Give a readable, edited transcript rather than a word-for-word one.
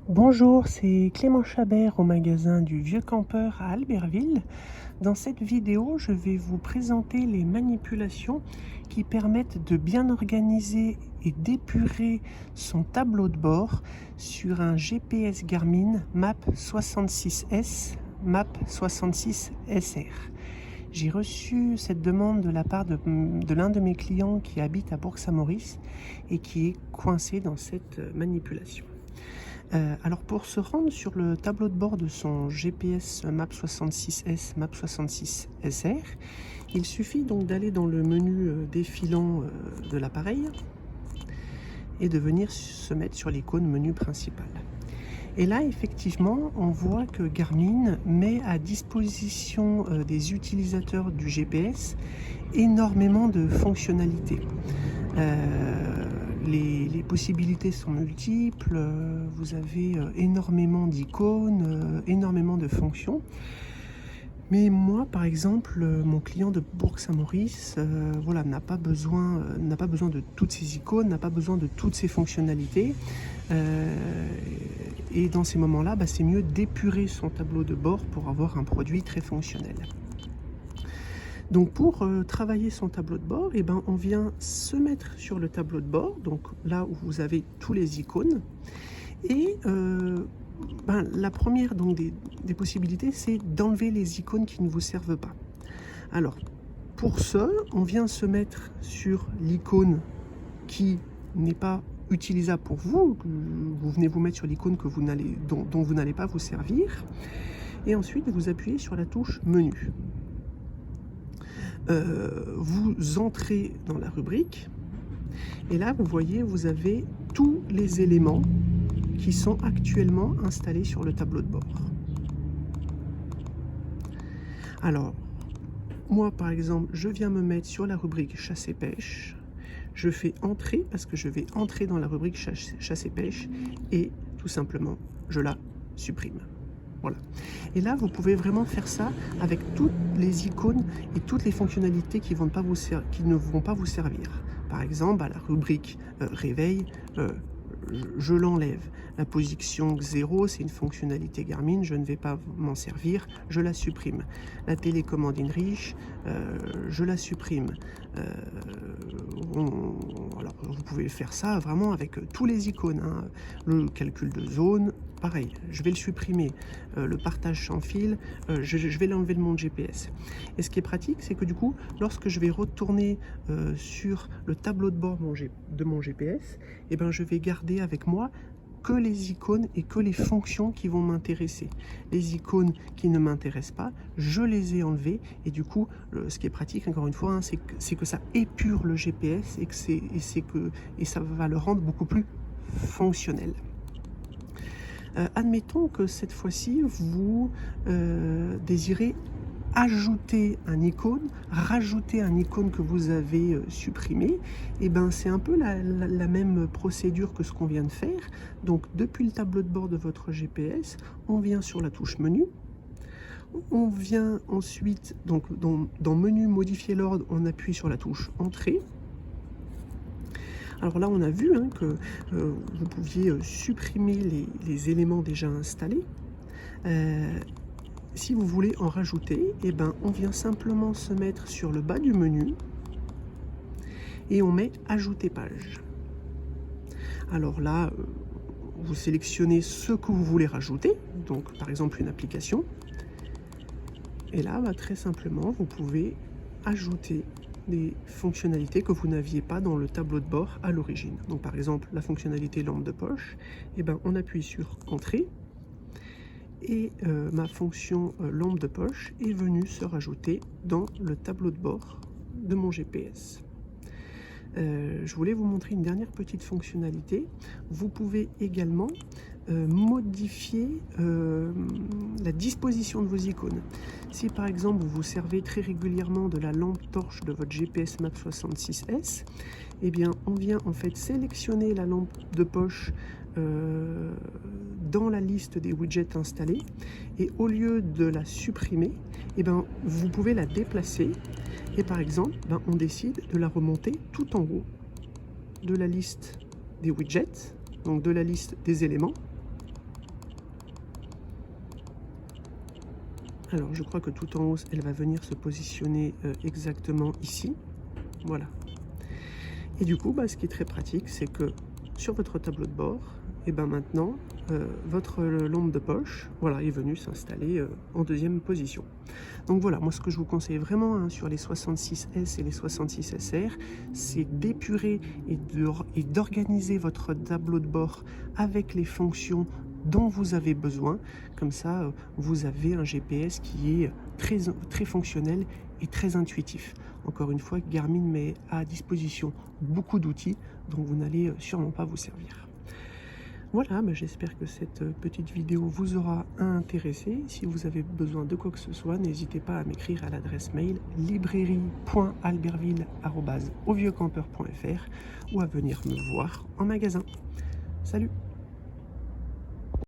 Bonjour, c'est Clément Chabert au magasin du Vieux Campeur à Albertville. Dans cette vidéo, je vais vous présenter les manipulations qui permettent de bien organiser et d'épurer son tableau de bord sur un GPS Garmin MAP 66S, MAP 66SR. J'ai reçu cette demande de la part de l'un de mes clients qui habite à Bourg-Saint-Maurice et qui est coincé dans cette manipulation. Alors pour se rendre sur le tableau de bord de son GPS MAP 66S, MAP 66SR, il suffit donc d'aller dans le menu défilant de l'appareil et de venir se mettre sur l'icône menu principal. Et là, effectivement, on voit que Garmin met à disposition des utilisateurs du GPS énormément de fonctionnalités. Les possibilités sont multiples, vous avez énormément d'icônes, énormément de fonctions. Mais moi, par exemple, mon client de Bourg-Saint-Maurice voilà, n'a pas besoin de toutes ces icônes, n'a pas besoin de toutes ces fonctionnalités. Et dans ces moments-là, c'est mieux d'épurer son tableau de bord pour avoir un produit très fonctionnel. Donc pour travailler son tableau de bord, on vient se mettre sur le tableau de bord, donc là où vous avez tous les icônes. Et la première donc, des possibilités, c'est d'enlever les icônes qui ne vous servent pas. Alors pour ça, on vient se mettre sur l'icône qui n'est pas utilisable pour vous. Vous venez vous mettre sur l'icône dont vous n'allez pas vous servir. Et ensuite, vous appuyez sur la touche menu. Vous entrez dans la rubrique et là vous voyez, vous avez tous les éléments qui sont actuellement installés sur le tableau de bord. Alors moi par exemple, je viens me mettre sur la rubrique chasse et pêche, je fais entrer parce que je vais entrer dans la rubrique chasse et pêche et tout simplement je la supprime. Voilà. Et là, vous pouvez vraiment faire ça avec toutes les icônes et toutes les fonctionnalités qui ne vont pas vous servir. Par exemple, la rubrique réveil, je l'enlève. La position 0, c'est une fonctionnalité Garmin, je ne vais pas m'en servir, je la supprime. La télécommande InReach, je la supprime. Alors, vous pouvez faire ça vraiment avec tous les icônes, hein. Le calcul de zone, pareil, je vais le supprimer. Le partage sans fil, je vais l'enlever de mon GPS. Et ce qui est pratique, c'est que du coup, lorsque je vais retourner sur le tableau de bord de mon GPS, je vais garder avec moi que les icônes et que les fonctions qui vont m'intéresser. Les icônes qui ne m'intéressent pas, je les ai enlevées et du coup, ce qui est pratique, encore une fois, hein, c'est que ça épure le GPS et ça va le rendre beaucoup plus fonctionnel. Admettons que cette fois-ci, vous désirez ajouter un icône, rajouter un icône que vous avez supprimé, et c'est un peu la même procédure que ce qu'on vient de faire. Donc depuis le tableau de bord de votre GPS, on vient sur la touche menu, on vient ensuite donc dans menu modifier l'ordre, on appuie sur la touche entrée. Alors là, on a vu que vous pouviez supprimer les éléments déjà installés. Si vous voulez en rajouter, on vient simplement se mettre sur le bas du menu et on met ajouter page. Alors là, vous sélectionnez ce que vous voulez rajouter, donc par exemple une application. Et là, très simplement, vous pouvez ajouter des fonctionnalités que vous n'aviez pas dans le tableau de bord à l'origine. Donc par exemple, la fonctionnalité lampe de poche, on appuie sur entrée et ma fonction lampe de poche est venue se rajouter dans le tableau de bord de mon GPS. Je voulais vous montrer une dernière petite fonctionnalité. Vous pouvez également modifier la disposition de vos icônes. Si par exemple vous vous servez très régulièrement de la lampe torche de votre GPS MAP 66S, on vient en fait sélectionner la lampe de poche dans la liste des widgets installés et au lieu de la supprimer, vous pouvez la déplacer et par exemple on décide de la remonter tout en haut de la liste des widgets, donc de la liste des éléments, Alors, je crois que tout en haut, elle va venir se positionner exactement ici. Voilà. Et du coup, ce qui est très pratique, c'est que sur votre tableau de bord, et maintenant, votre lampe de poche, voilà, est venue s'installer en deuxième position. Donc voilà, moi ce que je vous conseille vraiment sur les 66S et les 66SR, c'est d'épurer et d'organiser votre tableau de bord avec les fonctions dont vous avez besoin. Comme ça, vous avez un GPS qui est très fonctionnel et très intuitif. Encore une fois, Garmin met à disposition beaucoup d'outils dont vous n'allez sûrement pas vous servir. Voilà, j'espère que cette petite vidéo vous aura intéressé. Si vous avez besoin de quoi que ce soit, n'hésitez pas à m'écrire à l'adresse mail librairie.albertville@auvieuxcampeur.fr ou à venir me voir en magasin. Salut!